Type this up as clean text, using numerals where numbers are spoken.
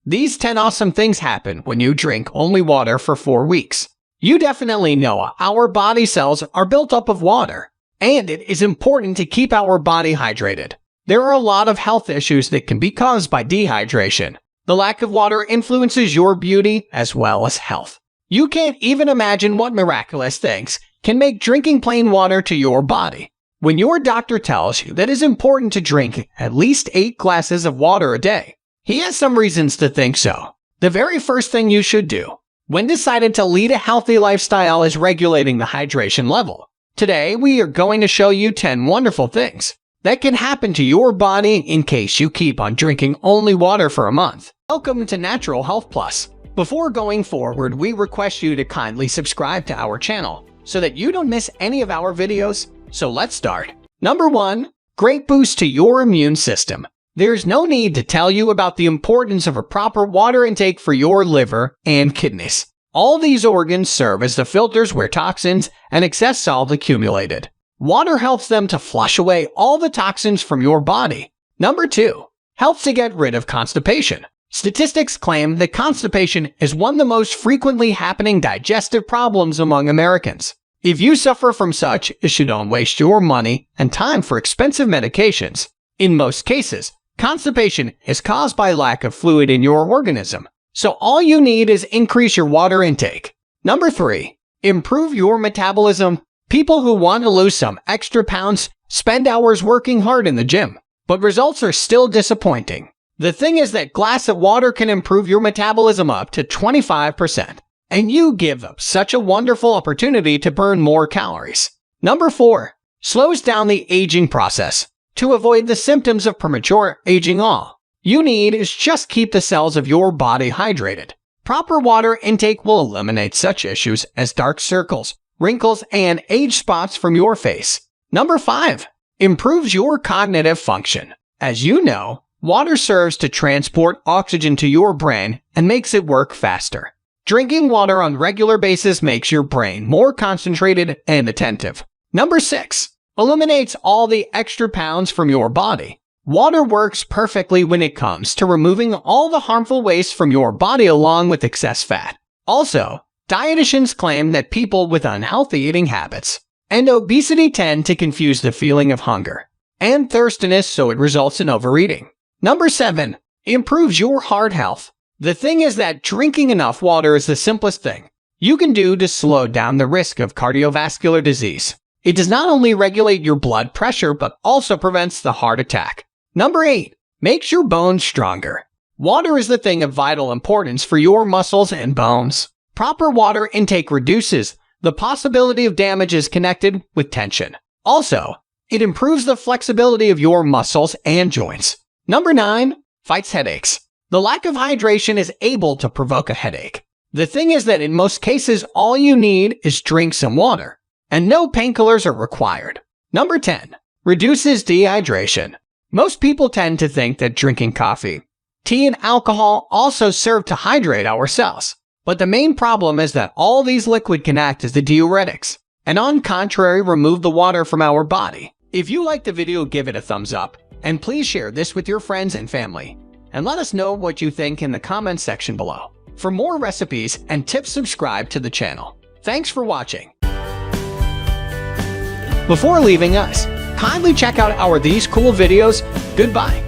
These 10 awesome things happen when you drink only water for 4 weeks. You definitely know our body cells are built up of water, and it is important to keep our body hydrated. There are a lot of health issues that can be caused by dehydration. The lack of water influences your beauty as well as health. You can't even imagine what miraculous things can make drinking plain water to your body. When your doctor tells you that it's important to drink at least 8 glasses of water a day, he has some reasons to think so. The very first thing you should do when deciding to lead a healthy lifestyle is regulating the hydration level. Today, we are going to show you 10 wonderful things that can happen to your body in case you keep on drinking only water for a month. Welcome to Natural Health Plus. Before going forward, we request you to kindly subscribe to our channel so that you don't miss any of our videos. So let's start. Number 1. Great boost to your immune system. There's no need to tell you about the importance of a proper water intake for your liver and kidneys. All these organs serve as the filters where toxins and excess salt accumulated. Water helps them to flush away all the toxins from your body. Number 2. Helps to get rid of constipation. Statistics claim that constipation is one of the most frequently happening digestive problems among Americans. If you suffer from such issue, don't waste your money and time for expensive medications. In most cases, constipation is caused by lack of fluid in your organism, so all you need is increase your water intake. Number 3. Improve your metabolism. People who want to lose some extra pounds spend hours working hard in the gym, but results are still disappointing. The thing is that a glass of water can improve your metabolism up to 25%, and you give up such a wonderful opportunity to burn more calories. Number 4. Slows down the aging process. To avoid the symptoms of premature aging, all you need is just keep the cells of your body hydrated. Proper water intake will eliminate such issues as dark circles, wrinkles, and age spots from your face. Number 5. Improves your cognitive function. As you know, water serves to transport oxygen to your brain and makes it work faster. Drinking water on a regular basis makes your brain more concentrated and attentive. Number 6. Eliminates all the extra pounds from your body. Water works perfectly when it comes to removing all the harmful waste from your body along with excess fat. Also, dietitians claim that people with unhealthy eating habits and obesity tend to confuse the feeling of hunger and thirstiness, so it results in overeating. Number 7. Improves your heart health. The thing is that drinking enough water is the simplest thing you can do to slow down the risk of cardiovascular disease. It does not only regulate your blood pressure, but also prevents the heart attack. Number 8. Makes your bones stronger. Water is the thing of vital importance for your muscles and bones. Proper water intake reduces the possibility of damages connected with tension. Also, it improves the flexibility of your muscles and joints. Number 9. Fights headaches. The lack of hydration is able to provoke a headache. The thing is that in most cases, all you need is drink some water, and no painkillers are required. Number 10. Reduces dehydration. Most people tend to think that drinking coffee, tea, and alcohol also serve to hydrate our cells. But the main problem is that all these liquids can act as the diuretics, and on contrary, remove the water from our body. If you liked the video, give it a thumbs up, and please share this with your friends and family. And let us know what you think in the comments section below. For more recipes and tips, subscribe to the channel. Thanks for watching. Before leaving us, kindly check out these cool videos. Goodbye.